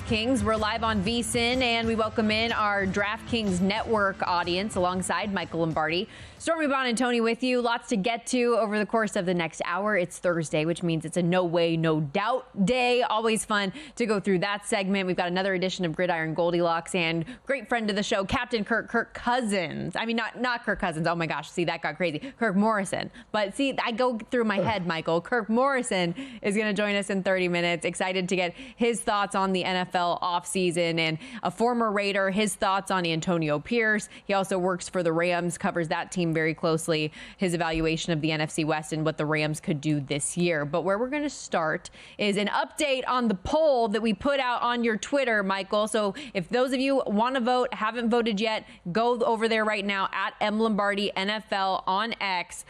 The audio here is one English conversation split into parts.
DraftKings. We're live on VSiN, and we welcome in our DraftKings Network audience alongside Michael Lombardi. Stormy Buonantony with you. Lots to get to over the course of the next hour. It's Thursday, which means it's a no way, no doubt day. Always fun to go through that segment. We've got another edition of Gridiron Goldilocks and great friend of the show, Captain Kirk Cousins. I mean, not Kirk Cousins. Oh my gosh, see, that got crazy. Kirk Morrison. But see, I go through my head, Michael. Kirk Morrison is going to join us in 30 minutes. Excited to get his thoughts on the NFL offseason, and a former Raider, his thoughts on Antonio Pierce. He also works for the Rams, covers that team very closely, his evaluation of the NFC West and what the Rams could do this year. But where we're going to start is an update on the poll that we put out on your Twitter, Michael. So if those of you want to vote, haven't voted yet, go over there right now at MLombardi NFL on X.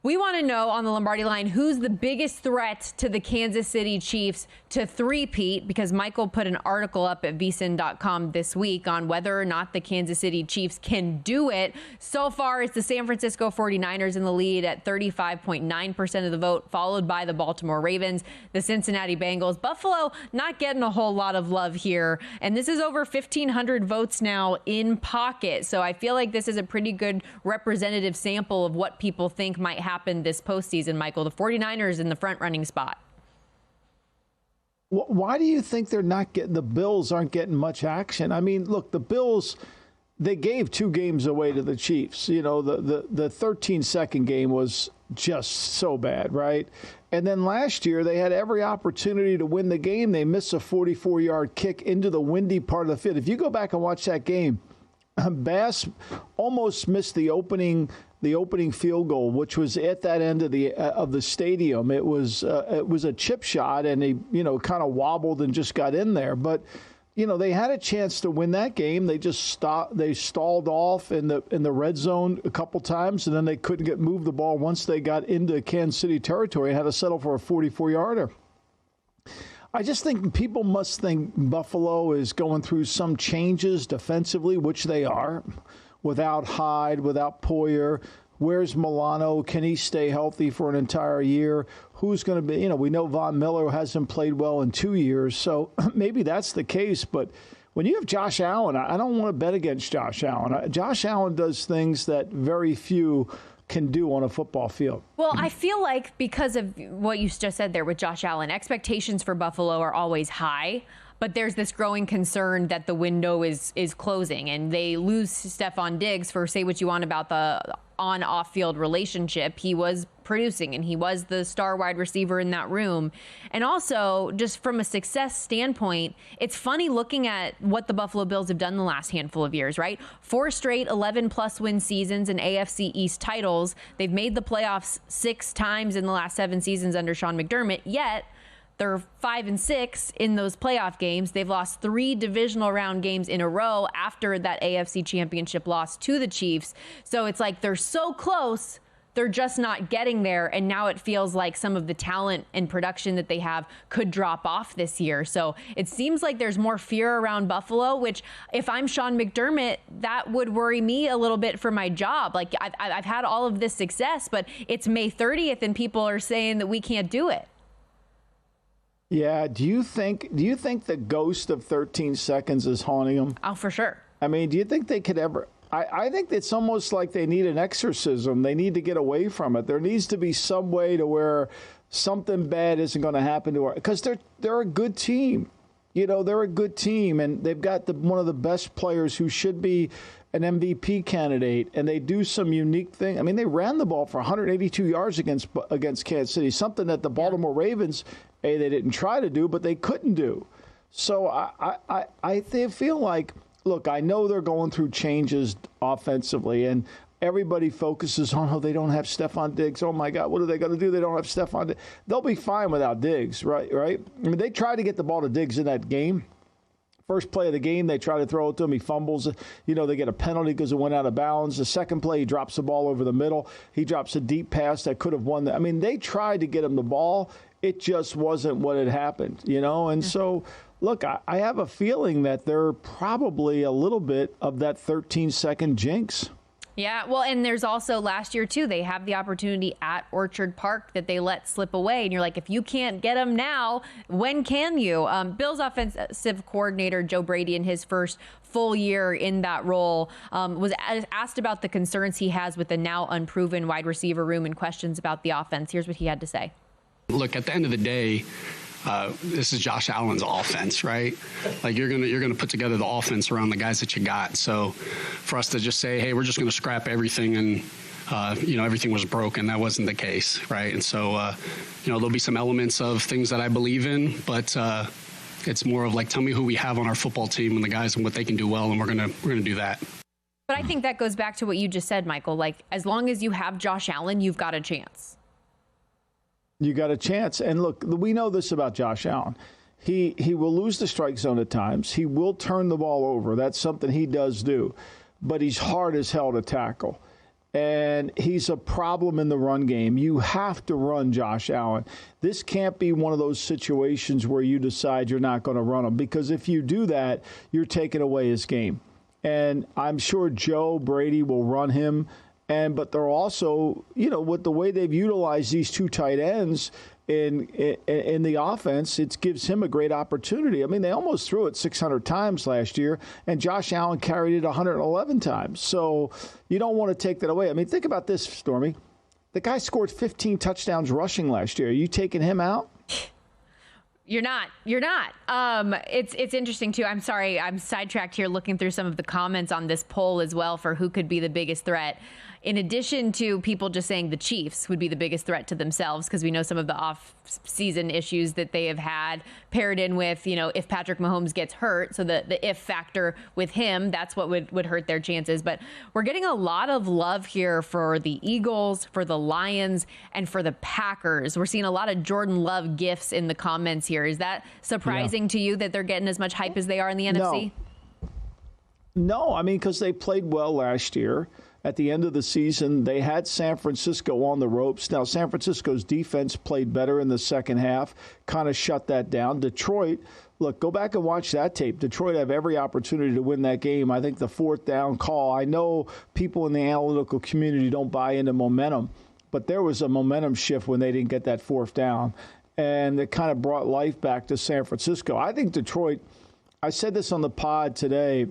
We want to know on the Lombardi Line who's the biggest threat to the Kansas City Chiefs to three-peat, because Michael put an article up at VSiN.com this week on whether or not the Kansas City Chiefs can do it. So far, it's the San Francisco 49ers in the lead at 35.9% of the vote, followed by the Baltimore Ravens, the Cincinnati Bengals. Buffalo not getting a whole lot of love here, and this is over 1,500 votes now in pocket. So I feel like this is a pretty good representative sample of what people think might happen this postseason, Michael. The 49ers in the front running spot. Why do you think they're not getting, the Bills aren't getting much action? I mean, look, the Bills, they gave 2 games away to the Chiefs. You know, the 13-second game was just so bad, right? And then last year, they had every opportunity to win the game. They missed a 44-yard kick into the windy part of the field. If you go back and watch that game, Bass almost missed the opening field goal, which was at that end of the stadium. It was a chip shot, and he kind of wobbled and just got in there. But they had a chance to win that game. They just stopped. They stalled off in the red zone a couple times, and then they couldn't move the ball once they got into Kansas City territory and had to settle for a 44-yarder. I just think people must think Buffalo is going through some changes defensively, which they are, without Hyde, without Poyer. Where's Milano? Can he stay healthy for an entire year? Who's going to be, we know Von Miller hasn't played well in 2 years, so maybe that's the case. But when you have Josh Allen, I don't want to bet against Josh Allen. Josh Allen does things that very few can do on a football field. Well, I feel like because of what you just said there with Josh Allen, expectations for Buffalo are always high, but there's this growing concern that the window is closing, and they lose Stephon Diggs. For say what you want about the on-off-field relationship, he was producing, and he was the star wide receiver in that room. And also, just from a success standpoint, it's funny looking at what the Buffalo Bills have done the last handful of years, right? 4 straight 11-plus win seasons and AFC East titles. They've made the playoffs 6 times in the last 7 seasons under Sean McDermott, yet they're 5-6 in those playoff games. They've lost 3 divisional round games in a row after that AFC championship loss to the Chiefs. So it's like they're so close, they're just not getting there. And now it feels like some of the talent and production that they have could drop off this year. So it seems like there's more fear around Buffalo, which if I'm Sean McDermott, that would worry me a little bit for my job. Like I've had all of this success, but it's May 30th and people are saying that we can't do it. Yeah. Do you think the ghost of 13 seconds is haunting them? Oh, for sure. I mean, do you think they could ever? I think it's almost like they need an exorcism. They need to get away from it. There needs to be some way to where something bad isn't going to happen to her, because they're a good team. They're a good team, and they've got one of the best players who should be an MVP candidate, and they do some unique thing. I mean, they ran the ball for 182 yards against Kansas City, something that the Baltimore Ravens, they didn't try to do, but they couldn't do. So I feel like, look, I know they're going through changes offensively, and everybody focuses on, they don't have Stephon Diggs. Oh, my God, what are they going to do? They don't have Stephon Diggs. They'll be fine without Diggs, right? I mean, they tried to get the ball to Diggs in that game. First play of the game, they try to throw it to him. He fumbles. They get a penalty because it went out of bounds. The second play, he drops the ball over the middle. He drops a deep pass that could have won. I mean, they tried to get him the ball. It just wasn't what had happened, And so, look, I have a feeling that they're probably a little bit of that 13-second jinx. Yeah, well, and there's also last year, too, they have the opportunity at Orchard Park that they let slip away. And you're like, if you can't get them now, when can you? Bills offensive coordinator Joe Brady, in his first full year in that role, was asked about the concerns he has with the now unproven wide receiver room and questions about the offense. Here's what he had to say. Look, at the end of the day, this is Josh Allen's offense, right? Like you're gonna put together the offense around the guys that you got. So for us to just say, hey, we're just gonna scrap everything and everything was broken, that wasn't the case, right? And so there'll be some elements of things that I believe in, but it's more of like, tell me who we have on our football team and the guys and what they can do well, and we're gonna do that. But I think that goes back to what you just said, Michael. Like, as long as you have Josh Allen, you've got a chance. You got a chance. And look, we know this about Josh Allen. He will lose the strike zone at times. He will turn the ball over. That's something he does do. But he's hard as hell to tackle. And he's a problem in the run game. You have to run Josh Allen. This can't be one of those situations where you decide you're not going to run him. Because if you do that, you're taking away his game. And I'm sure Joe Brady will run him. But they're also, with the way they've utilized these two tight ends in the offense, it gives him a great opportunity. I mean, they almost threw it 600 times last year, and Josh Allen carried it 111 times. So you don't want to take that away. I mean, think about this, Stormy. The guy scored 15 touchdowns rushing last year. Are you taking him out? You're not. It's interesting, too. I'm sorry. I'm sidetracked here looking through some of the comments on this poll as well for who could be the biggest threat. In addition to people just saying the Chiefs would be the biggest threat to themselves, because we know some of the off-season issues that they have had paired in with, if Patrick Mahomes gets hurt. So the if factor with him, that's what would hurt their chances. But we're getting a lot of love here for the Eagles, for the Lions, and for the Packers. We're seeing a lot of Jordan Love gifts in the comments here. Is that surprising to you that they're getting as much hype as they are in the NFC? No, I mean, because they played well last year. At the end of the season, they had San Francisco on the ropes. Now, San Francisco's defense played better in the second half, kind of shut that down. Detroit, look, go back and watch that tape. Detroit have every opportunity to win that game. I think the fourth down call, I know people in the analytical community don't buy into momentum, but there was a momentum shift when they didn't get that fourth down, and it kind of brought life back to San Francisco. I think Detroit, I said this on the pod today,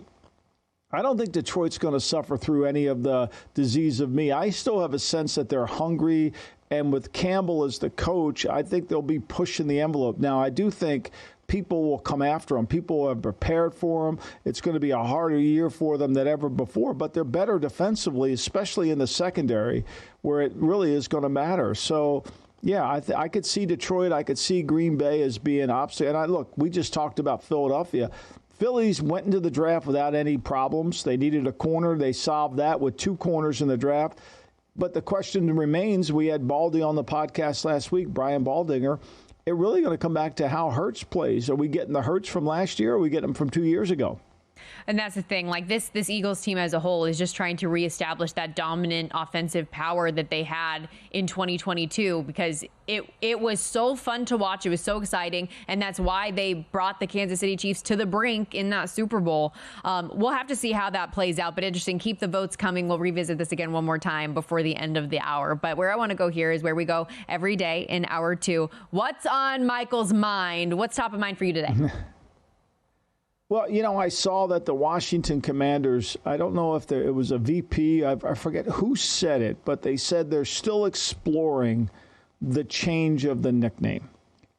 I don't think Detroit's going to suffer through any of the disease of me. I still have a sense that they're hungry, and with Campbell as the coach, I think they'll be pushing the envelope. Now, I do think people will come after them. People have prepared for them. It's going to be a harder year for them than ever before, but they're better defensively, especially in the secondary, where it really is going to matter. So, yeah, I could see Detroit. I could see Green Bay as being opposite. And look, we just talked about Philadelphia. Phillies went into the draft without any problems. They needed a corner. They solved that with two corners in the draft. But the question remains, we had Baldy on the podcast last week, Brian Baldinger. It really going to come back to how Hurts plays. Are we getting the Hurts from last year, or are we getting them from 2 years ago? And that's the thing. Like this Eagles team as a whole is just trying to reestablish that dominant offensive power that they had in 2022, because it was so fun to watch. It was so exciting. And that's why they brought the Kansas City Chiefs to the brink in that Super Bowl. We'll have to see how that plays out. But interesting. Keep the votes coming. We'll revisit this again one more time before the end of the hour. But where I want to go here is where we go every day in hour two. What's on Michael's mind? What's top of mind for you today? Well, I saw that the Washington Commanders, I don't know if it was a VP, I forget who said it, but they said they're still exploring the change of the nickname.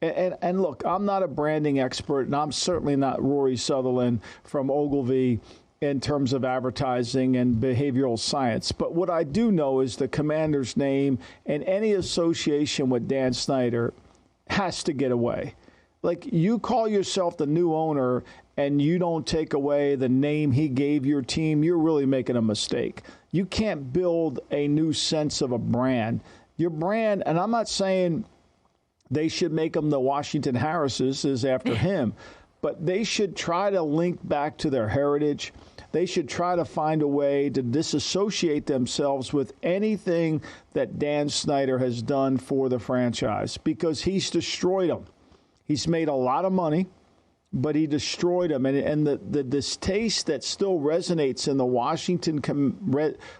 And look, I'm not a branding expert, and I'm certainly not Rory Sutherland from Ogilvy in terms of advertising and behavioral science. But what I do know is the Commanders' name and any association with Dan Snyder has to get away. Like, you call yourself the new owner and you don't take away the name he gave your team, you're really making a mistake. You can't build a new sense of a brand. Your brand, and I'm not saying they should make them the Washington Harrises is after him, but they should try to link back to their heritage. They should try to find a way to disassociate themselves with anything that Dan Snyder has done for the franchise, because he's destroyed them. He's made a lot of money. but he destroyed them. And the distaste that still resonates in the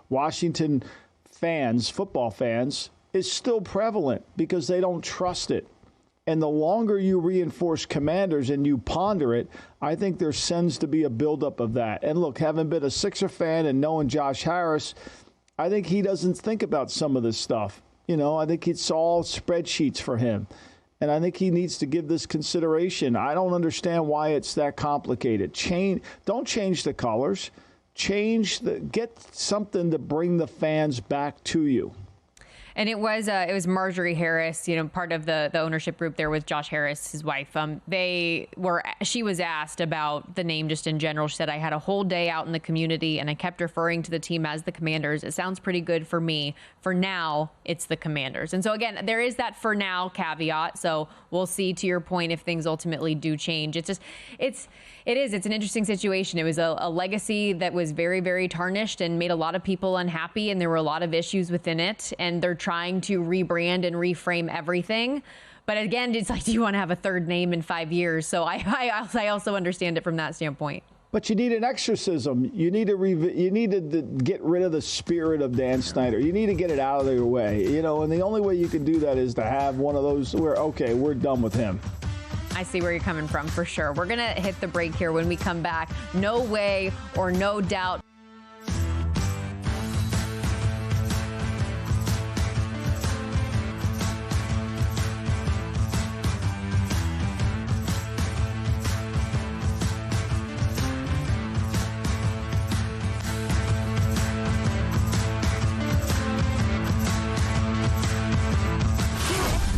Washington fans, football fans, is still prevalent because they don't trust it. And the longer you reinforce Commanders and you ponder it, I think there tends to be a buildup of that. And look, having been a Sixer fan and knowing Josh Harris, I think he doesn't think about some of this stuff. I think it's all spreadsheets for him. And I think he needs to give this consideration. I don't understand why it's that complicated. Don't change the colors. Get something to bring the fans back to you. And it was Marjorie Harris, part of the ownership group there with Josh Harris, his wife. She was asked about the name just in general. She said, I had a whole day out in the community and I kept referring to the team as the Commanders. It sounds pretty good for me. For now, it's the Commanders. And so again, there is that for now caveat. So we'll see, to your point, if things ultimately do change. It's an interesting situation. It was a legacy that was very, very tarnished and made a lot of people unhappy. And there were a lot of issues within it. And they're trying to rebrand and reframe everything. But again, it's like, do you want to have a third name in 5 years? So I also understand it from that standpoint. But you need an exorcism. You need to get rid of the spirit of Dan Snyder. You need to get it out of their way. And the only way you can do that is to have one of those where, okay, we're done with him. I see where you're coming from, for sure. We're going to hit the break here. When we come back, no way or no doubt.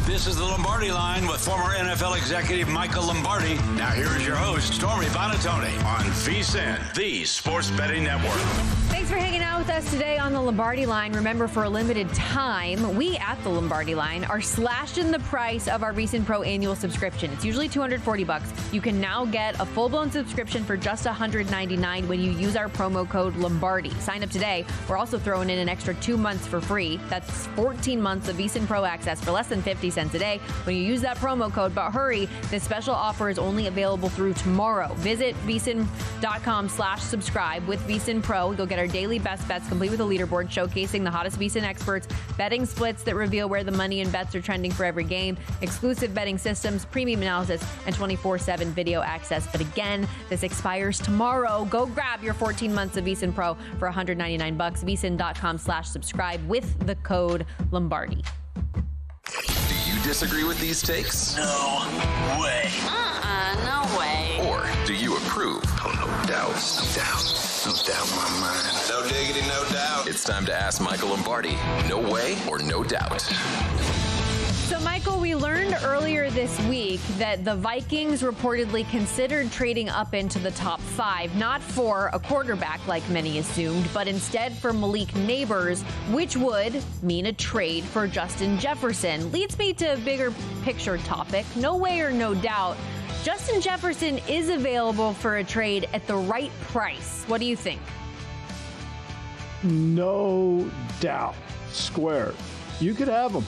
This is the Lombardi Line with former NFL executive Michael Lombardi. Now here is your host, Stormy Buonantony, on VSiN, the sports betting network. Thanks for hanging out with us today on the Lombardi Line. Remember, for a limited time, we at the Lombardi Line are slashing the price of our VSiN Pro annual subscription. It's usually $240. You can now get a full-blown subscription for just $199 when you use our promo code Lombardi. Sign up today. We're also throwing in an extra 2 months for free. That's 14 months of VSiN Pro access for less than 50 cents a day when you use that promo code. But hurry, this special offer is only available through tomorrow. Visit VSiN.com/subscribe with VSiN Pro. You'll get our daily best bets complete with a leaderboard showcasing the hottest VSiN experts, betting splits that reveal where the money and bets are trending for every game, exclusive betting systems, premium analysis, and 24/7 video access. But again, this expires tomorrow. Go grab your 14 months of VSiN Pro for $199. VSiN.com/subscribe with the code Lombardi. Do you disagree with these takes? No way. No way. Or do you approve? Oh, no doubt. No doubt. No doubt in my mind. No diggity, no doubt. It's time to ask Michael Lombardi. No way or no doubt. So, Michael, we learned earlier this week that the Vikings reportedly considered trading up into the top 5, not for a quarterback like many assumed, but instead for Malik Neighbors, which would mean a trade for Justin Jefferson. Leads me to a bigger picture topic. No way or no doubt, Justin Jefferson is available for a trade at the right price. What do you think? No doubt. Squared. You could have him.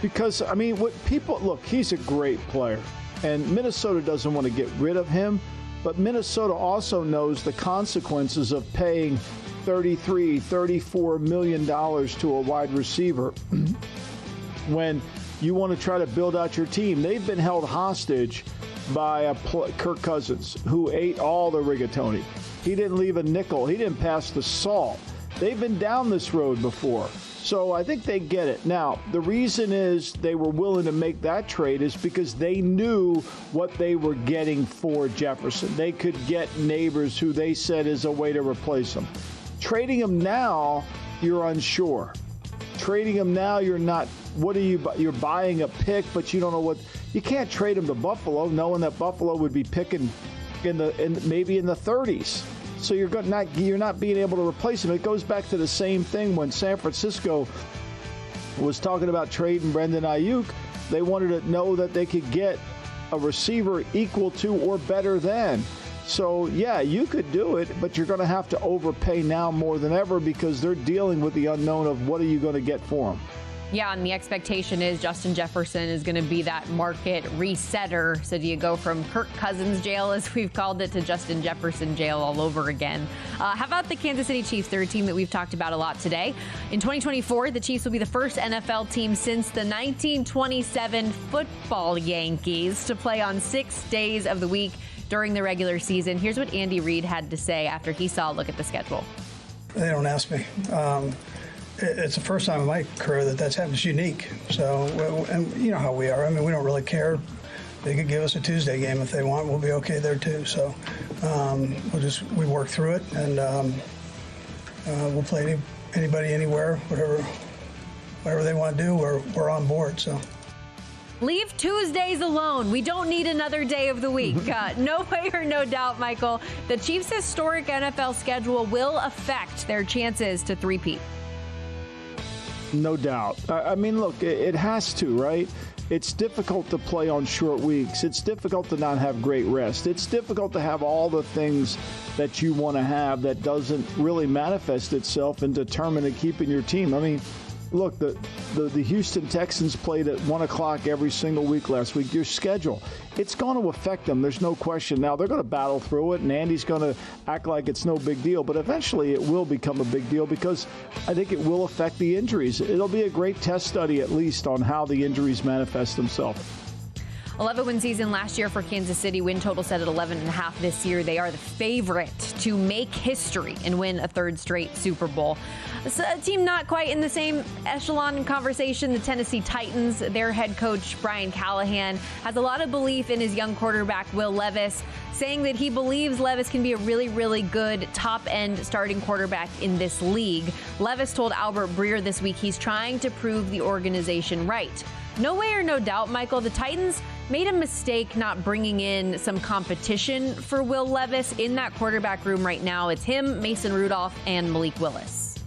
Because, I mean, look, he's a great player. And Minnesota doesn't want to get rid of him. But Minnesota also knows the consequences of paying $34 million to a wide receiver when you want to try to build out your team. They've been held hostage by Kirk Cousins, who ate all the rigatoni. He didn't leave a nickel. He didn't pass the salt. They've been down this road before. So I think they get it. Now, the reason is they were willing to make that trade is because they knew what they were getting for Jefferson. They could get Neighbors, who they said is a way to replace him. Trading him now, you're unsure. Trading him now, you're not. You're buying a pick, but you don't know what. You can't trade him to Buffalo, knowing that Buffalo would be picking maybe in the 30s. So you're not being able to replace him. It goes back to the same thing when San Francisco was talking about trading Brendan Ayuk. They wanted to know that they could get a receiver equal to or better than. So, yeah, you could do it, but you're going to have to overpay now more than ever because they're dealing with the unknown of what are you going to get for them. Yeah, and the expectation is Justin Jefferson is going to be that market resetter. So do you go from Kirk Cousins jail, as we've called it, to Justin Jefferson jail all over again? How about the Kansas City Chiefs? They're a team that we've talked about a lot today. In 2024, the Chiefs will be the first NFL team since the 1927 football Yankees to play on 6 days of the week during the regular season. Here's what Andy Reid had to say after he saw a look at the schedule. They don't ask me. It's the first time in my career that's happened. It's unique. So, and you know how we are. I mean, we don't really care. They could give us a Tuesday game if they want. We'll be okay there too. So, we work through it, and we'll play anybody, anywhere, whatever they want to do. We're on board. So. Leave Tuesdays alone. We don't need another day of the week. No way or no doubt, Michael, the Chiefs' historic NFL schedule will affect their chances to three-peat. No doubt. I mean, look, it has to, right? It's difficult to play on short weeks. It's difficult to not have great rest. It's difficult to have all the things that you want to have that doesn't really manifest itself in determining keeping your team. I mean, look, the Houston Texans played at 1 o'clock every single week last week. Your schedule, it's going to affect them. There's no question. Now, they're going to battle through it, and Andy's going to act like it's no big deal. But eventually it will become a big deal because I think it will affect the injuries. It'll be a great test study, at least, on how the injuries manifest themselves. 11-win season last year for Kansas City. Win total set at 11.5 this year. They are the favorite to make history and win a third straight Super Bowl. A team not quite in the same echelon in conversation, the Tennessee Titans. Their head coach, Brian Callahan, has a lot of belief in his young quarterback, Will Levis, saying that he believes Levis can be a really, really good top-end starting quarterback in this league. Levis told Albert Breer this week he's trying to prove the organization right. No way or no doubt, Michael, the Titans made a mistake not bringing in some competition for Will Levis. In that quarterback room right now, it's him, Mason Rudolph, and Malik Willis.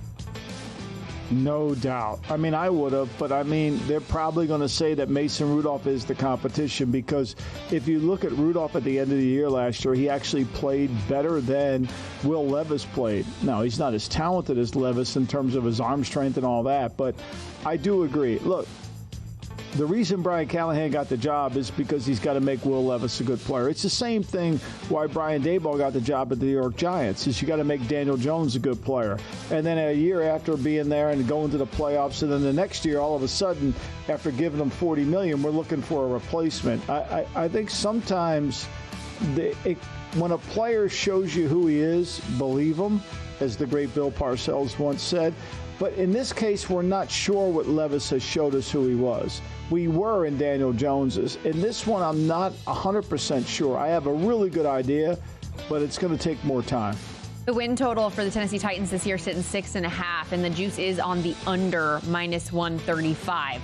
No doubt. I mean, I would have, but I mean, they're probably going to say that Mason Rudolph is the competition because if you look at Rudolph at the end of the year last year, he actually played better than Will Levis played. Now, he's not as talented as Levis in terms of his arm strength and all that, but I do agree. Look, the reason Brian Callahan got the job is because he's got to make Will Levis a good player. It's the same thing why Brian Daboll got the job at the New York Giants, is you got to make Daniel Jones a good player. And then a year after being there and going to the playoffs, and then the next year, all of a sudden, after giving them $40 million, we're looking for a replacement. I think sometimes when a player shows you who he is, believe him, as the great Bill Parcells once said. But in this case, we're not sure what Levis has showed us who he was. We were in Daniel Jones's. In this one, I'm not 100% sure. I have a really good idea, but it's going to take more time. The win total for the Tennessee Titans this year sitting 6.5, and the juice is on the under, -135.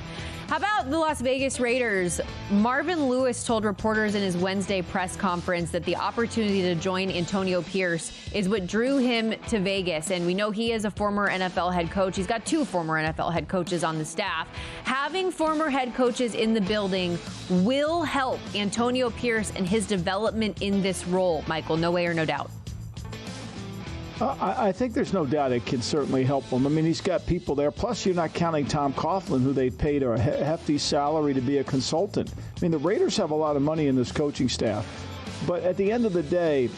How about the Las Vegas Raiders? Marvin Lewis told reporters in his Wednesday press conference that the opportunity to join Antonio Pierce is what drew him to Vegas. And we know he is a former NFL head coach. He's got 2 former NFL head coaches on the staff. Having former head coaches in the building will help Antonio Pierce and his development in this role, Michael. No way or no doubt. I think there's no doubt it can certainly help him. I mean, he's got people there. Plus, you're not counting Tom Coughlin, who they paid a hefty salary to be a consultant. I mean, the Raiders have a lot of money in this coaching staff. But at the end of the day,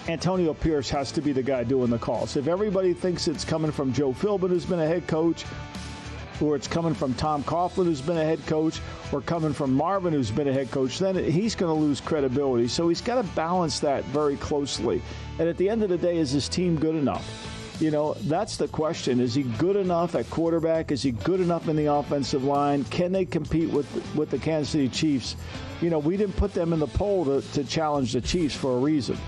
Antonio Pierce has to be the guy doing the calls. If everybody thinks it's coming from Joe Philbin, who's been a head coach, or it's coming from Tom Coughlin, who's been a head coach, or coming from Marvin, who's been a head coach, then he's going to lose credibility. So he's got to balance that very closely. And at the end of the day, is his team good enough? You know, that's the question. Is he good enough at quarterback? Is he good enough in the offensive line? Can they compete with the Kansas City Chiefs? You know, we didn't put them in the poll to challenge the Chiefs for a reason.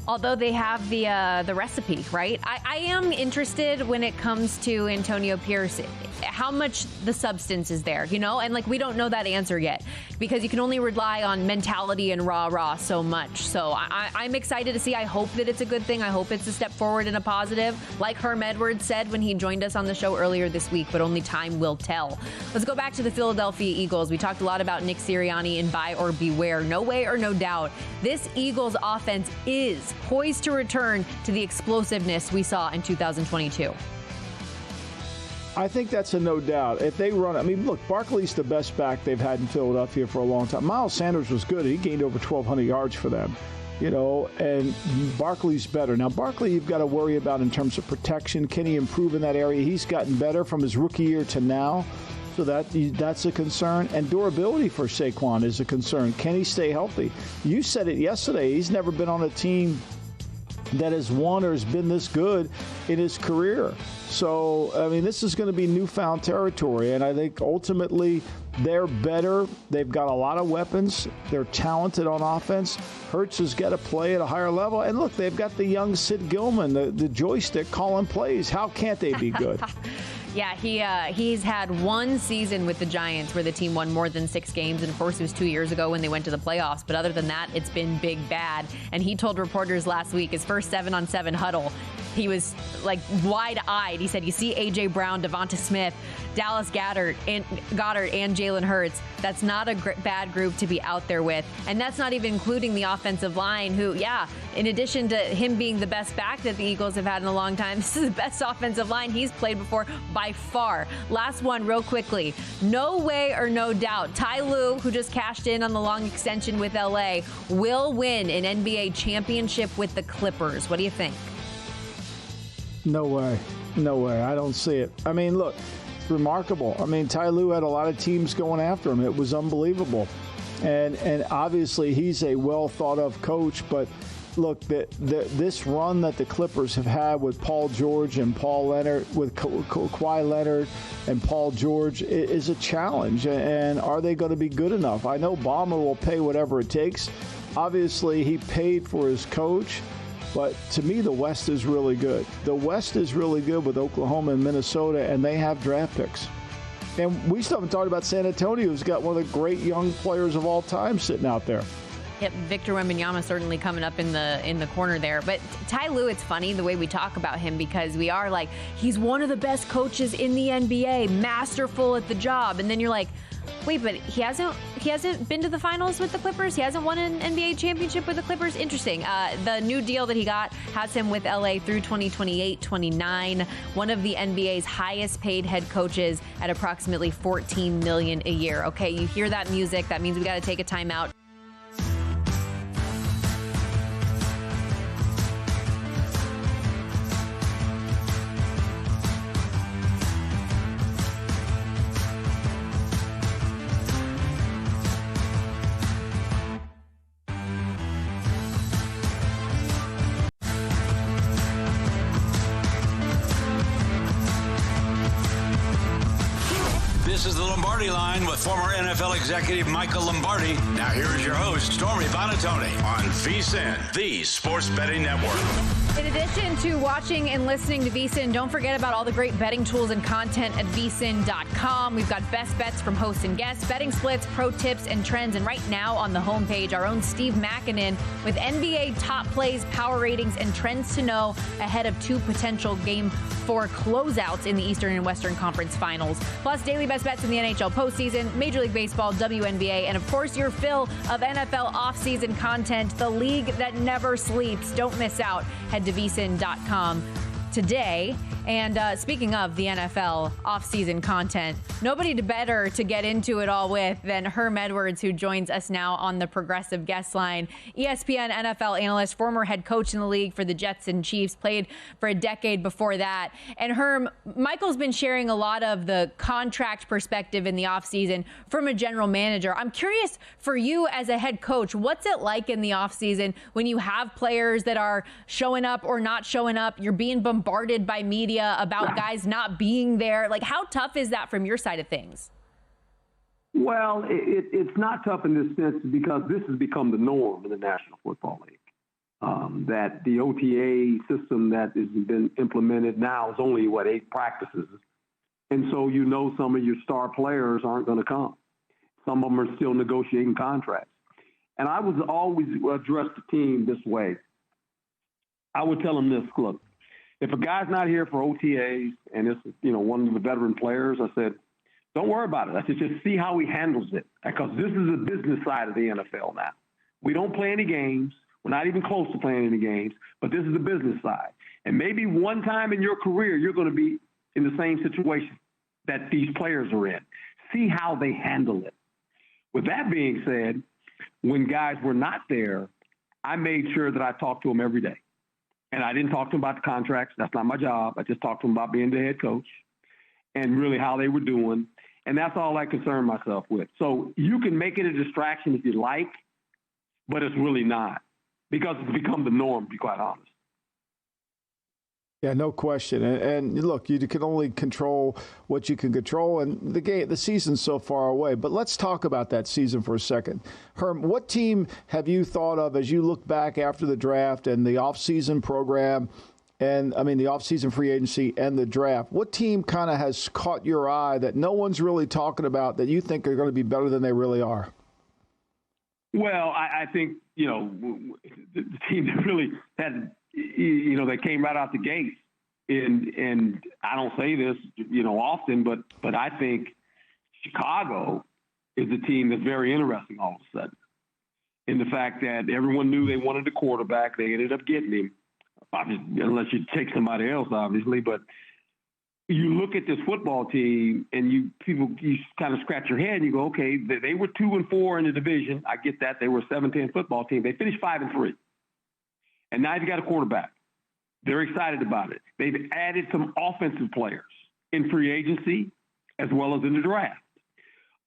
Although they have the recipe, right? I am interested when it comes to Antonio Pierce, how much the substance is there, you know? And, like, we don't know that answer yet because you can only rely on mentality and rah-rah so much. So I'm excited to see. I hope that it's a good thing. I hope it's a step forward and a positive. Like Herm Edwards said when he joined us on the show earlier this week, but only time will tell. Let's go back to the Philadelphia Eagles. We talked a lot about Nick Sirianni and buy or beware. No way or no doubt, this Eagles offense is poised to return to the explosiveness we saw in 2022. I think that's a no doubt. If they run, I mean, look, Barkley's the best back they've had in Philadelphia for a long time. Miles Sanders was good. He gained over 1,200 yards for them, and Barkley's better. Now, Barkley, you've got to worry about in terms of protection. Can he improve in that area? He's gotten better from his rookie year to now, so that's a concern. And durability for Saquon is a concern. Can he stay healthy? You said it yesterday. He's never been on a team that has won or has been this good in his career. So, I mean, this is going to be newfound territory, and I think ultimately they're better. They've got a lot of weapons. They're talented on offense. Hurts has got to play at a higher level. And look, they've got the young Sid Gillman, the joystick calling plays. How can't they be good? Yeah, he's had one season with the Giants where the team won more than 6 games, and of course it was 2 years ago when they went to the playoffs. But other than that, it's been big bad. And he told reporters last week, his first 7-on-7 huddle, he was like wide-eyed. He said, you see A.J. Brown, Devonta Smith, Dallas Goedert, and Jalen Hurts. That's not a bad group to be out there with. And that's not even including the offensive line who, in addition to him being the best back that the Eagles have had in a long time, this is the best offensive line he's played before by far. Last one real quickly. No way or no doubt, Tyronn Lue, who just cashed in on the long extension with LA, will win an NBA championship with the Clippers. What do you think? No way. No way. I don't see it. I mean, look, it's remarkable. I mean, Tyronn Lue had a lot of teams going after him. It was unbelievable. And obviously he's a well-thought-of coach, but look, this run that the Clippers have had with Paul George and Paul Leonard, with Kawhi Leonard and Paul George is a challenge. And are they going to be good enough? I know Ballmer will pay whatever it takes. Obviously, he paid for his coach. But to me, the West is really good. The West is really good with Oklahoma and Minnesota, and they have draft picks. And we still haven't talked about San Antonio, who's got one of the great young players of all time sitting out there. Yep, Victor Wembanyama certainly coming up in the corner there. But Tyronn Lue, it's funny the way we talk about him because we are like, he's one of the best coaches in the NBA, masterful at the job. And then you're like, wait, but he hasn't been to the finals with the Clippers? He hasn't won an NBA championship with the Clippers? Interesting. The new deal that he got has him with LA through 2028-29. One of the NBA's highest paid head coaches at approximately $14 million a year. Okay, you hear that music. That means we got to take a timeout. This is the Lombardi Line with former NFL executive Michael Lombardi. Now here is your host, Stormy Buonantony, on VSiN, the Sports Betting Network. In addition to watching and listening to VSiN, don't forget about all the great betting tools and content at VSiN.com. We've got best bets from hosts and guests, betting splits, pro tips, and trends. And right now on the homepage, our own Steve Makinen with NBA top plays, power ratings, and trends to know ahead of 2 potential Game 4 closeouts in the Eastern and Western Conference Finals. Plus, daily best bets in the NHL postseason, Major League Baseball, WNBA, and of course, your fill of NFL offseason content, the league that never sleeps. Don't miss out. Head to VSiN.com today. And speaking of the NFL offseason content, nobody better to get into it all with than Herm Edwards, who joins us now on the Progressive Guest Line. ESPN NFL analyst, former head coach in the league for the Jets and Chiefs, played for a decade before that. And Herm, Michael's been sharing a lot of the contract perspective in the offseason from a general manager. I'm curious for you as a head coach, what's it like in the offseason when you have players that are showing up or not showing up? You're being bombarded by media about guys not being there. Like, how tough is that from your side of things? Well, it's not tough in this sense because this has become the norm in the National Football League. That the OTA system that has been implemented now is only, 8 practices. And so some of your star players aren't going to come. Some of them are still negotiating contracts. And I would always address the team this way. I would tell them this, look, if a guy's not here for OTAs and it's, one of the veteran players, I said, don't worry about it. I said, just see how he handles it. Because this is the business side of the NFL now. We don't play any games. We're not even close to playing any games, but this is the business side. And maybe one time in your career, you're going to be in the same situation. that these players are in. See how they handle it. With that being said, when guys were not there, I made sure that I talked to them every day. And I didn't talk to them about the contracts. That's not my job. I just talked to them about being the head coach and really how they were doing. And that's all I concern myself with. So you can make it a distraction if you like, but it's really not, because it's become the norm, to be quite honest. Yeah, no question. And look, you can only control what you can control, and the season's so far away. But let's talk about that season for a second. Herm, what team have you thought of as you look back after the draft and the offseason program, and the offseason free agency and the draft? What team kind of has caught your eye that no one's really talking about that you think are going to be better than they really are? Well, I think, the team that really had, they came right out the gate. And I don't say this, often, but I think Chicago is a team that's very interesting all of a sudden. In the fact that everyone knew they wanted a quarterback. They ended up getting him, obviously, unless you take somebody else, obviously. But you look at this football team and you kind of scratch your head and you go, okay, they were 2-4 in the division. I get that. They were a 7-10 football team. They finished 5-3. And now you've got a quarterback. They're excited about it. They've added some offensive players in free agency as well as in the draft.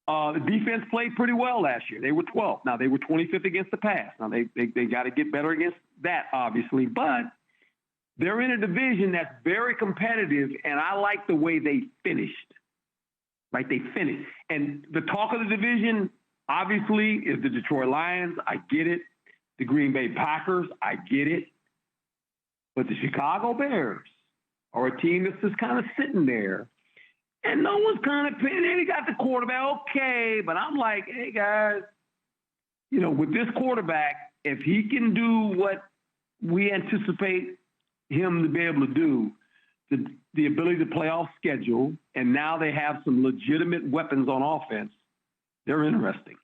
The defense played pretty well last year. They were 12th. Now, they were 25th against the pass. Now, they got to get better against that, obviously. But they're in a division that's very competitive, and I like the way they finished. Right? They finished. And the talk of the division, obviously, is the Detroit Lions. I get it. The Green Bay Packers, I get it. But the Chicago Bears are a team that's just kind of sitting there. And no one's kind of pinning. They got the quarterback, okay. But I'm like, hey, guys, with this quarterback, if he can do what we anticipate him to be able to do, the ability to play off schedule, and now they have some legitimate weapons on offense, they're interesting.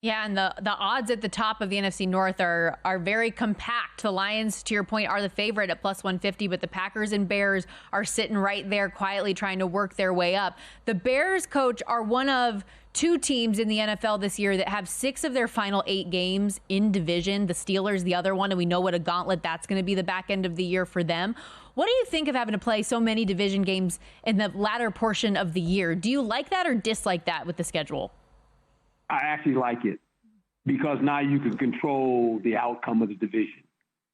Yeah, and the odds at the top of the NFC North are very compact. The Lions, to your point, are the favorite at plus 150, but the Packers and Bears are sitting right there quietly trying to work their way up. The Bears, coach, are one of two teams in the NFL this year that have 6 of their final 8 games in division. The Steelers, the other one, and we know what a gauntlet that's going to be the back end of the year for them. What do you think of having to play so many division games in the latter portion of the year? Do you like that or dislike that with the schedule? I actually like it because now you can control the outcome of the division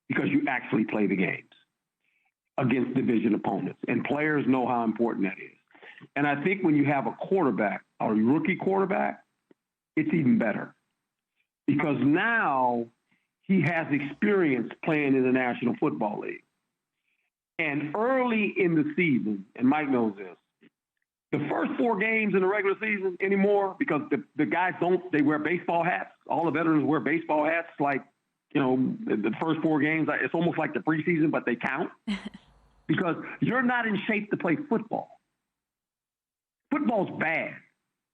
because you actually play the games against division opponents, and players know how important that is. And I think when you have a quarterback, a rookie quarterback, it's even better because now he has experience playing in the National Football League. And early in the season, and Mike knows this, the first 4 games in the regular season anymore, because the guys they wear baseball hats. All the veterans wear baseball hats. Like, the first 4 games, it's almost like the preseason, but they count because you're not in shape to play football. Football's bad.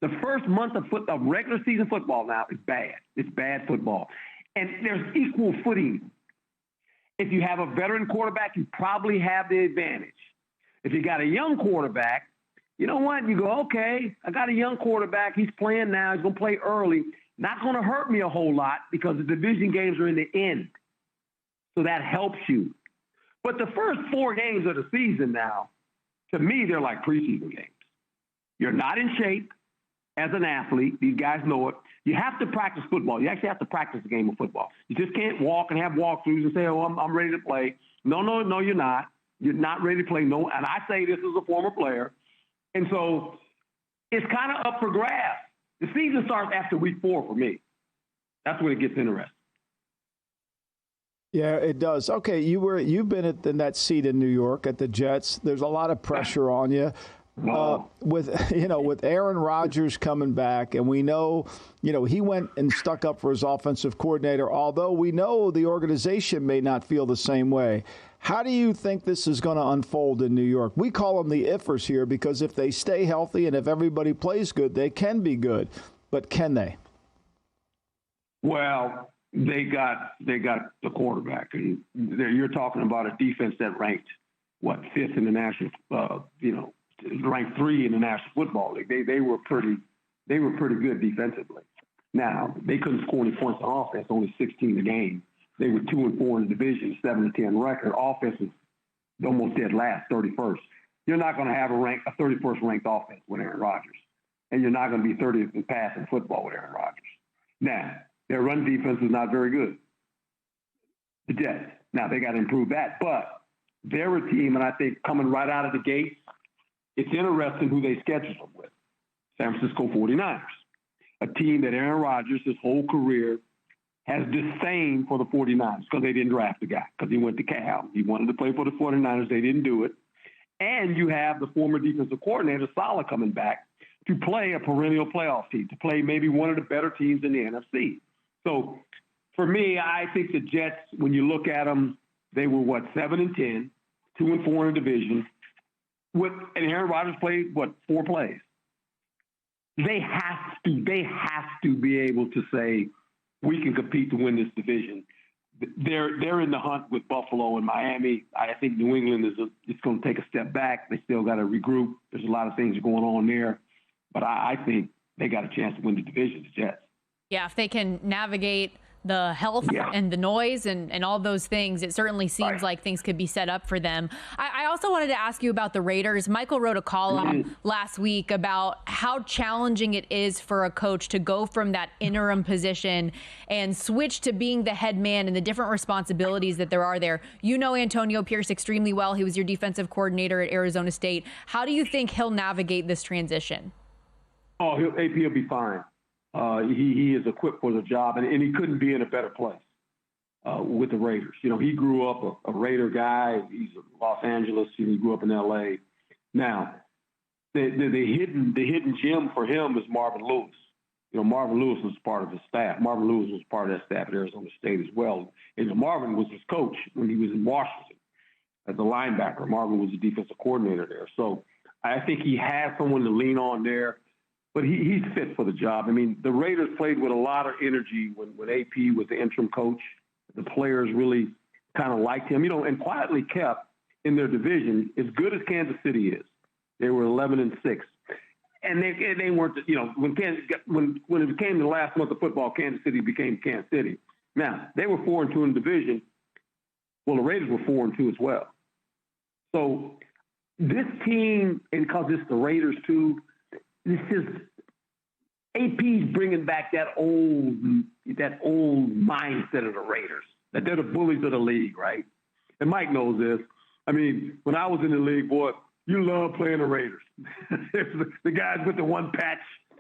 The first month of regular season football now is bad. It's bad football. And there's equal footing. If you have a veteran quarterback, you probably have the advantage. If you got a young quarterback, you know what? You go, okay, I got a young quarterback. He's playing now. He's going to play early. Not going to hurt me a whole lot because the division games are in the end. So that helps you. But the first 4 games of the season now, to me, they're like preseason games. You're not in shape as an athlete. These guys know it. You have to practice football. You actually have to practice a game of football. You just can't walk and have walkthroughs and say, oh, I'm ready to play. No, you're not. You're not ready to play. No, and I say this as a former player. And so it's kind of up for grabs. The season starts after week 4 for me. That's when it gets interesting. Yeah, it does. Okay, you've been in that seat in New York at the Jets. There's a lot of pressure on you. With Aaron Rodgers coming back, and we know, he went and stuck up for his offensive coordinator, although we know the organization may not feel the same way. How do you think this is going to unfold in New York? We call them the ifers here because if they stay healthy and if everybody plays good, they can be good. But can they? Well, they got the quarterback. You're talking about a defense that ranked, 5th in the national, ranked 3 in the National Football League. They were pretty good defensively. Now, they couldn't score any points on offense, only 16 a game. They were 2-4 in the division, 7-10 record. Offense was almost dead last, 31st. You're not going to have a 31st ranked offense with Aaron Rodgers, and you're not going to be 30th in passing football with Aaron Rodgers. Now, their run defense is not very good. The Jets. Now, they got to improve that, but they're a team, and I think coming right out of the gate, it's interesting who they schedule them with. San Francisco 49ers, a team that Aaron Rodgers, his whole career, has disdain for the 49ers because they didn't draft the guy because he went to Cal. He wanted to play for the 49ers. They didn't do it. And you have the former defensive coordinator, Saleh, coming back to play a perennial playoff team, to play maybe one of the better teams in the NFC. So for me, I think the Jets, when you look at them, they were, 7-10, 2-4 in the division. And Aaron Rodgers played, 4 plays. They have to be able to say, we can compete to win this division. They're in the hunt with Buffalo and Miami. I think New England it's going to take a step back. They still got to regroup. There's a lot of things going on there. But I think they got a chance to win the division, the Jets. Yeah, if they can navigate the health and the noise and all those things, it certainly seems like things could be set up for them. I also wanted to ask you about the Raiders. Michael wrote a column last week about how challenging it is for a coach to go from that interim position and switch to being the head man and the different responsibilities that there are there. You know Antonio Pierce extremely well. He was your defensive coordinator at Arizona State. How do you think he'll navigate this transition? Oh, AP will be fine. He is equipped for the job, and he couldn't be in a better place with the Raiders. You know, he grew up a Raider guy. He's in Los Angeles. He grew up in L.A. Now, the hidden gem for him is Marvin Lewis. You know, Marvin Lewis was part of his staff. Marvin Lewis was part of that staff at Arizona State as well. And Marvin was his coach when he was in Washington as a linebacker. Marvin was the defensive coordinator there. So I think he has someone to lean on there. But he's fit for the job. I mean, the Raiders played with a lot of energy when AP was the interim coach. The players really kind of liked him, you know, and quietly kept in their division as good as Kansas City is. They were 11-6, and they weren't. You know, when it became the last month of football, Kansas City became Kansas City. Now they were 4-2 in the division. Well, the Raiders were 4-2 as well. So this team, and because it's the Raiders too. This is AP's bringing back that old mindset of the Raiders, that they're the bullies of the league, right? And Mike knows this. I mean, when I was in the league, boy, you love playing the Raiders. The guys with the one patch,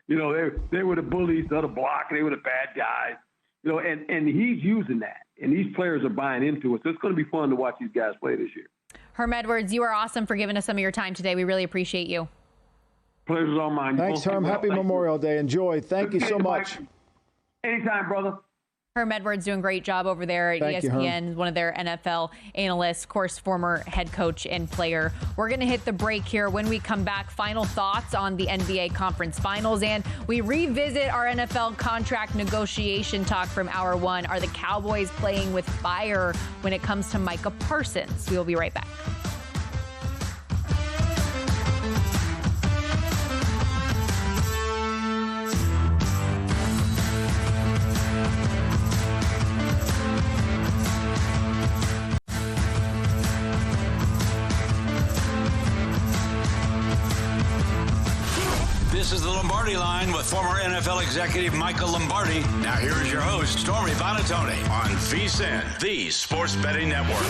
you know, they were the bullies of the block. They were the bad guys, you know, and he's using that. And these players are buying into it. So it's going to be fun to watch these guys play this year. Herm Edwards, you are awesome for giving us some of your time today. We really appreciate you. Pleasure's all mine. Thanks, Herm. Happy Memorial Day. Enjoy. Thank you so much. Anytime, brother. Herm Edwards doing a great job over there at ESPN, one of their NFL analysts, of course, former head coach and player. We're going to hit the break here. When we come back, final thoughts on the NBA Conference Finals, and we revisit our NFL contract negotiation talk from Hour 1. Are the Cowboys playing with fire when it comes to Micah Parsons? We will be right back. This is the Lombardi Line with former NFL executive Michael Lombardi. Now here is your host, Stormy Bonatoni, on VSiN, the Sports Betting Network.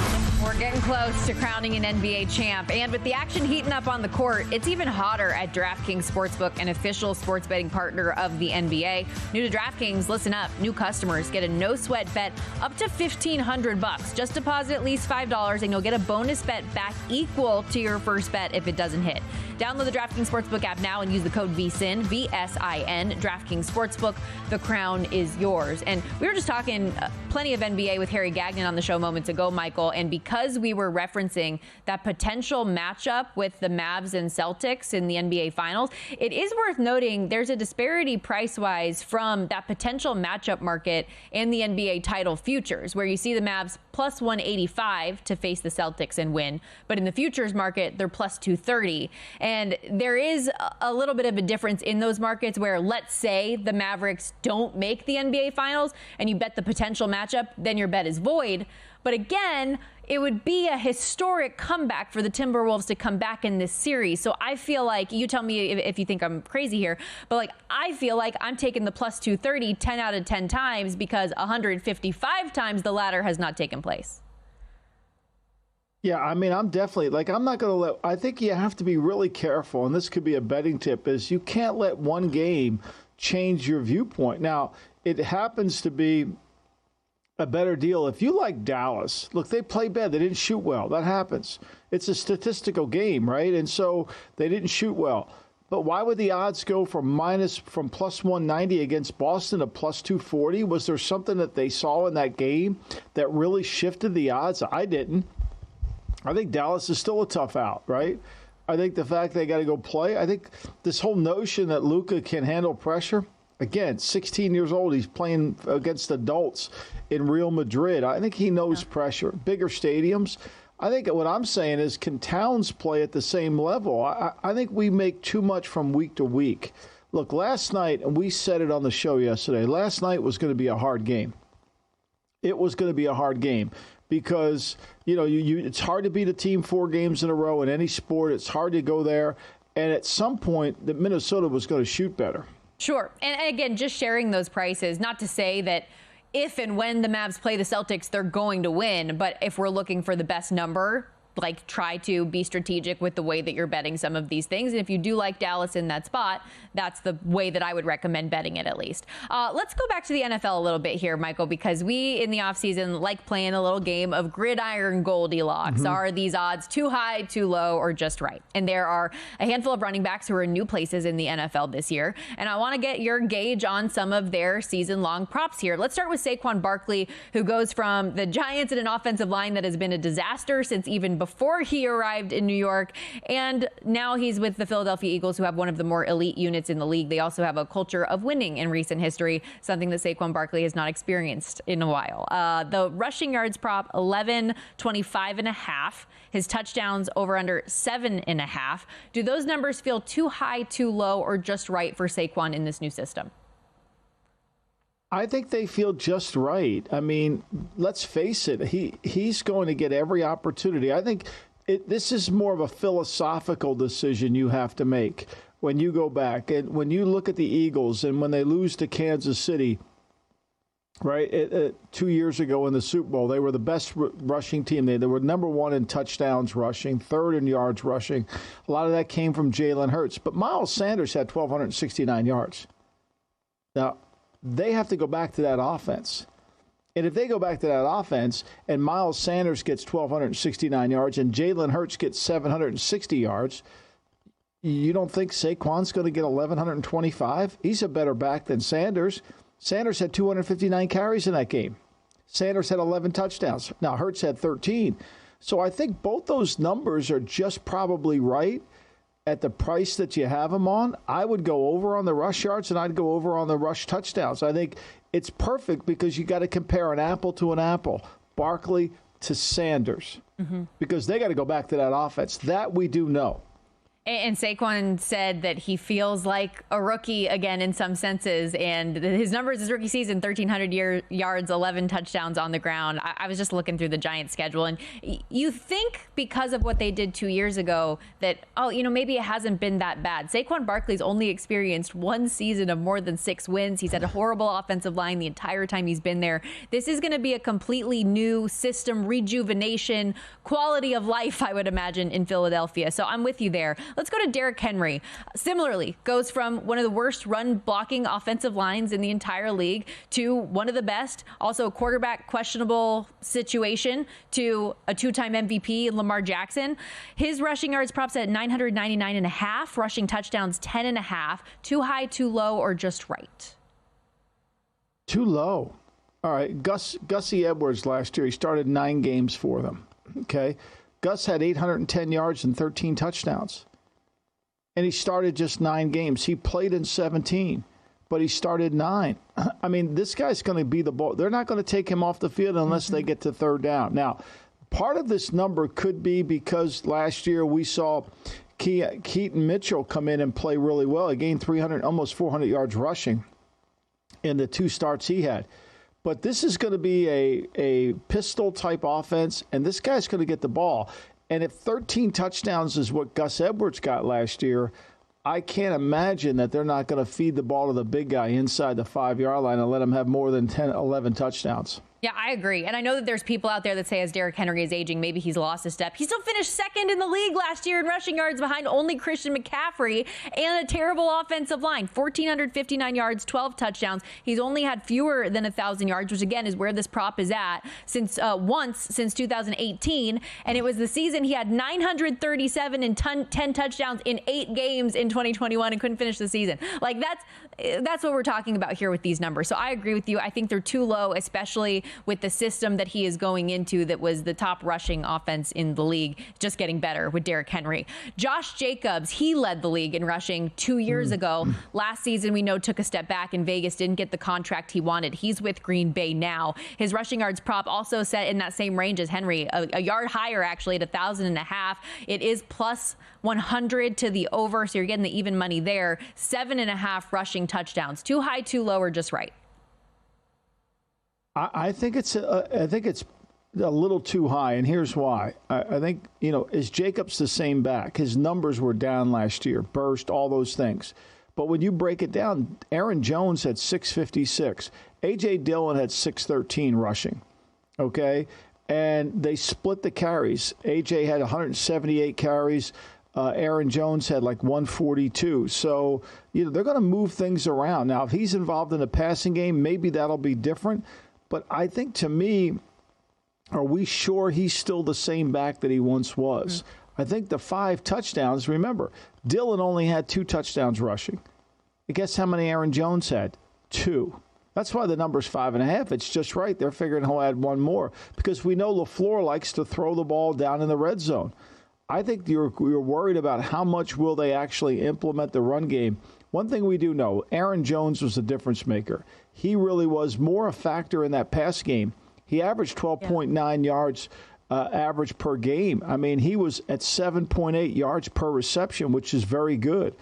We're getting close to crowning an NBA champ, and with the action heating up on the court, it's even hotter at DraftKings Sportsbook, an official sports betting partner of the NBA. New to DraftKings, listen up. New customers get a no-sweat bet up to $1,500. Just deposit at least $5, and you'll get a bonus bet back equal to your first bet if it doesn't hit. Download the DraftKings Sportsbook app now and use the code VSiN, VSIN. DraftKings Sportsbook, the crown is yours. And we were just talking plenty of NBA with Harry Gagnon on the show moments ago, Michael, and because we were referencing that potential matchup with the Mavs and Celtics in the NBA Finals, it is worth noting there's a disparity price-wise from that potential matchup market and the NBA title futures, where you see the Mavs plus 185 to face the Celtics and win, but in the futures market, they're plus 230. And there is a little bit of a difference in those markets where, let's say the Mavericks don't make the NBA Finals and you bet the potential matchup, then your bet is void. But again, it would be a historic comeback for the Timberwolves to come back in this series. So I feel like, you tell me if you think I'm crazy here, but like I feel like I'm taking the plus 230 10 out of 10 times because 155 times the latter has not taken place. Yeah, I mean, I'm definitely, like, I'm not going to I think you have to be really careful, and this could be a betting tip, is you can't let one game change your viewpoint. Now, it happens to be a better deal. If you like Dallas, look, they play bad. They didn't shoot well. That happens. It's a statistical game, right? And so they didn't shoot well. But why would the odds go from plus 190 against Boston to plus 240? Was there something that they saw in that game that really shifted the odds? I didn't. I think Dallas is still a tough out, right? I think the fact they got to go play, I think this whole notion that Luka can handle pressure, again, 16 years old, he's playing against adults in Real Madrid. I think he knows pressure. Bigger stadiums. I think what I'm saying is, can Towns play at the same level? I think we make too much from week to week. Look, last night, and we said it on the show yesterday, last night was going to be a hard game. It was going to be a hard game because, you know, it's hard to beat a team 4 games in a row in any sport. It's hard to go there. And at some point, that Minnesota was going to shoot better. Sure. And again, just sharing those prices, not to say that if and when the Mavs play the Celtics, they're going to win. But if we're looking for the best number, like, try to be strategic with the way that you're betting some of these things. And if you do like Dallas in that spot, that's the way that I would recommend betting it, at least. Let's go back to the NFL a little bit here, Michael, because we in the offseason like playing a little game of gridiron Goldilocks. Mm-hmm. Are these odds too high, too low, or just right? And there are a handful of running backs who are in new places in the NFL this year. And I want to get your gauge on some of their season-long props here. Let's start with Saquon Barkley, who goes from the Giants in an offensive line that has been a disaster since even before he arrived in New York, and now he's with the Philadelphia Eagles, who have one of the more elite units in the league. They also have a culture of winning in recent history, something that Saquon Barkley has not experienced in a while. The rushing yards prop, 11.25.5. His touchdowns over under 7.5. Do those numbers feel too high, too low, or just right for Saquon in this new system? I think they feel just right. I mean, let's face it. He's going to get every opportunity. I think this is more of a philosophical decision you have to make when you go back. And when you look at the Eagles and when they lose to Kansas City, right, 2 years ago in the Super Bowl, they were the best rushing team. They were number 1 in touchdowns rushing, 3rd in yards rushing. A lot of that came from Jalen Hurts. But Miles Sanders had 1,269 yards. Now, they have to go back to that offense. And if they go back to that offense and Miles Sanders gets 1,269 yards and Jalen Hurts gets 760 yards, you don't think Saquon's going to get 1,125? He's a better back than Sanders. Sanders had 259 carries in that game. Sanders had 11 touchdowns. Now, Hurts had 13. So I think both those numbers are just probably right at the price that you have them on. I would go over on the rush yards and I'd go over on the rush touchdowns. I think it's perfect because you got to compare an apple to an apple, Barkley to Sanders, because they got to go back to that offense. That we do know. And Saquon said that he feels like a rookie again in some senses. And his numbers his rookie season, 1,300 yards, 11 touchdowns on the ground. I was just looking through the Giants schedule. And you think because of what they did 2 years ago that, maybe it hasn't been that bad. Saquon Barkley's only experienced 1 season of more than 6 wins. He's had a horrible offensive line the entire time he's been there. This is going to be a completely new system, rejuvenation, quality of life, I would imagine, in Philadelphia. So I'm with you there. Let's go to Derrick Henry. Similarly, goes from one of the worst run-blocking offensive lines in the entire league to one of the best, also a quarterback questionable situation, to a 2-time MVP in Lamar Jackson. His rushing yards props at 999.5, rushing touchdowns 10.5. Too high, too low, or just right? Too low. All right, Gussie Edwards last year, he started 9 games for them. Okay, Gus had 810 yards and 13 touchdowns. And he started just 9 games. He played in 17, but he started 9. I mean, this guy's going to be the ball. They're not going to take him off the field unless they get to third down. Now, part of this number could be because last year we saw Keaton Mitchell come in and play really well. He gained 300, almost 400 yards rushing in the 2 starts he had. But this is going to be a pistol-type offense, and this guy's going to get the ball. And if 13 touchdowns is what Gus Edwards got last year, I can't imagine that they're not going to feed the ball to the big guy inside the 5-yard line and let him have more than 10, 11 touchdowns. Yeah, I agree. And I know that there's people out there that say as Derrick Henry is aging, maybe he's lost a step. He still finished second in the league last year in rushing yards behind only Christian McCaffrey and a terrible offensive line. 1,459 yards, 12 touchdowns. He's only had fewer than 1,000 yards, which again is where this prop is at since 2018. And it was the season he had 937 and 10 touchdowns in 8 games in 2021 and couldn't finish the season. Like that's what we're talking about here with these numbers. So I agree with you. I think they're too low, especially with the system that he is going into that was the top rushing offense in the league, just getting better with Derrick Henry. Josh Jacobs, he led the league in rushing 2 years ago. Last season, we know, took a step back in Vegas, didn't get the contract he wanted. He's with Green Bay now. His rushing yards prop also set in that same range as Henry, a yard higher actually at 1,500. It is plus 100 to the over, so you're getting the even money there. 7.5 rushing touchdowns. Too high, too low, or just right? I think it's a little too high, and here's why. I think, is Jacobs the same back? His numbers were down last year, burst, all those things. But when you break it down, Aaron Jones had 656. A.J. Dillon had 613 rushing, okay? And they split the carries. A.J. had 178 carries. Aaron Jones had like 142. So, they're going to move things around. Now, if he's involved in the passing game, maybe that'll be different. But I think, to me, are we sure he's still the same back that he once was? I think the 5 touchdowns, remember, Dillon only had 2 touchdowns rushing. And guess how many Aaron Jones had? 2. That's why the number's 5.5. It's just right. They're figuring he'll add 1 more because we know LaFleur likes to throw the ball down in the red zone. I think you're worried about how much will they actually implement the run game. One thing we do know, Aaron Jones was a difference maker. He really was more a factor in that pass game. He averaged 12.9 yards average per game. I mean, he was at 7.8 yards per reception, which is very good.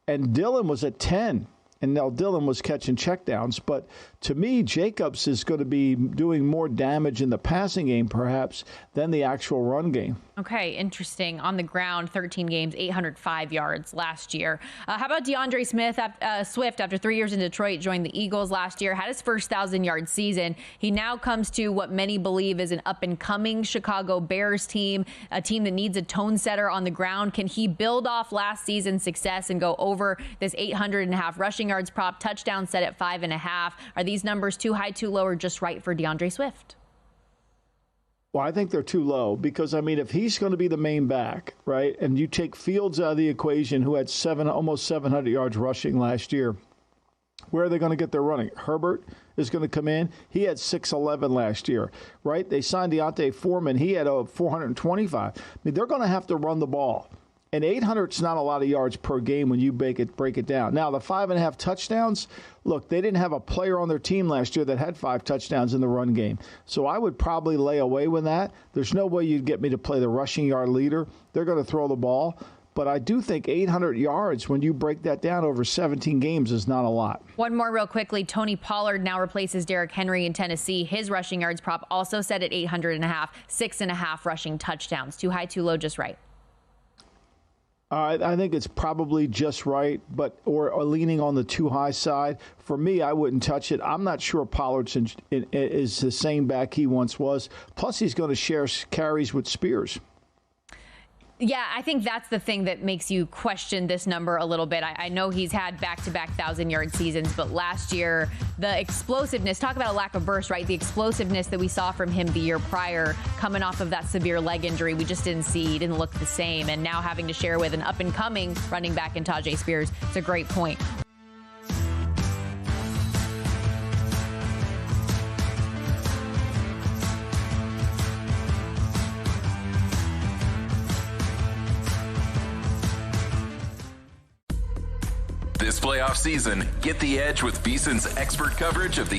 And Dillon was at 10. And now Dillon was catching checkdowns. But to me, Jacobs is going to be doing more damage in the passing game, perhaps, than the actual run game. Okay, interesting. On the ground, 13 games, 805 yards last year. How about DeAndre Swift, after 3 years in Detroit, joined the Eagles last year, had his first 1,000-yard season. He now comes to what many believe is an up-and-coming Chicago Bears team, a team that needs a tone setter on the ground. Can he build off last season's success and go over this 800.5 rushing yards prop, touchdown set at 5.5? Are these numbers too high, too low, or just right for DeAndre Swift? Well, I think they're too low because, I mean, if he's going to be the main back, right, and you take Fields out of the equation, who had almost 700 yards rushing last year, where are they going to get their running? Herbert is going to come in. He had 611 last year, right? They signed Deontay Foreman. He had 425. I mean, they're going to have to run the ball. And 800 is not a lot of yards per game when you break it down. Now, the 5.5 touchdowns, look, they didn't have a player on their team last year that had 5 touchdowns in the run game. So I would probably lay away with that. There's no way you'd get me to play the rushing yard leader. They're going to throw the ball. But I do think 800 yards, when you break that down over 17 games, is not a lot. One more real quickly. Tony Pollard now replaces Derrick Henry in Tennessee. His rushing yards prop also set at 800.5, 6.5 rushing touchdowns. Too high, too low, just right. I think it's probably just right, or leaning on the too high side. For me, I wouldn't touch it. I'm not sure Pollard is the same back he once was. Plus, he's going to share carries with Spears. Yeah, I think that's the thing that makes you question this number a little bit. I know he's had back-to-back 1,000-yard seasons, but last year, the explosiveness, talk about a lack of burst, right? The explosiveness that we saw from him the year prior, coming off of that severe leg injury, we just didn't see. He didn't look the same. And now having to share with an up-and-coming running back in Tajay Spears, it's a great point. This playoff season, get the edge with VSiN's expert coverage of the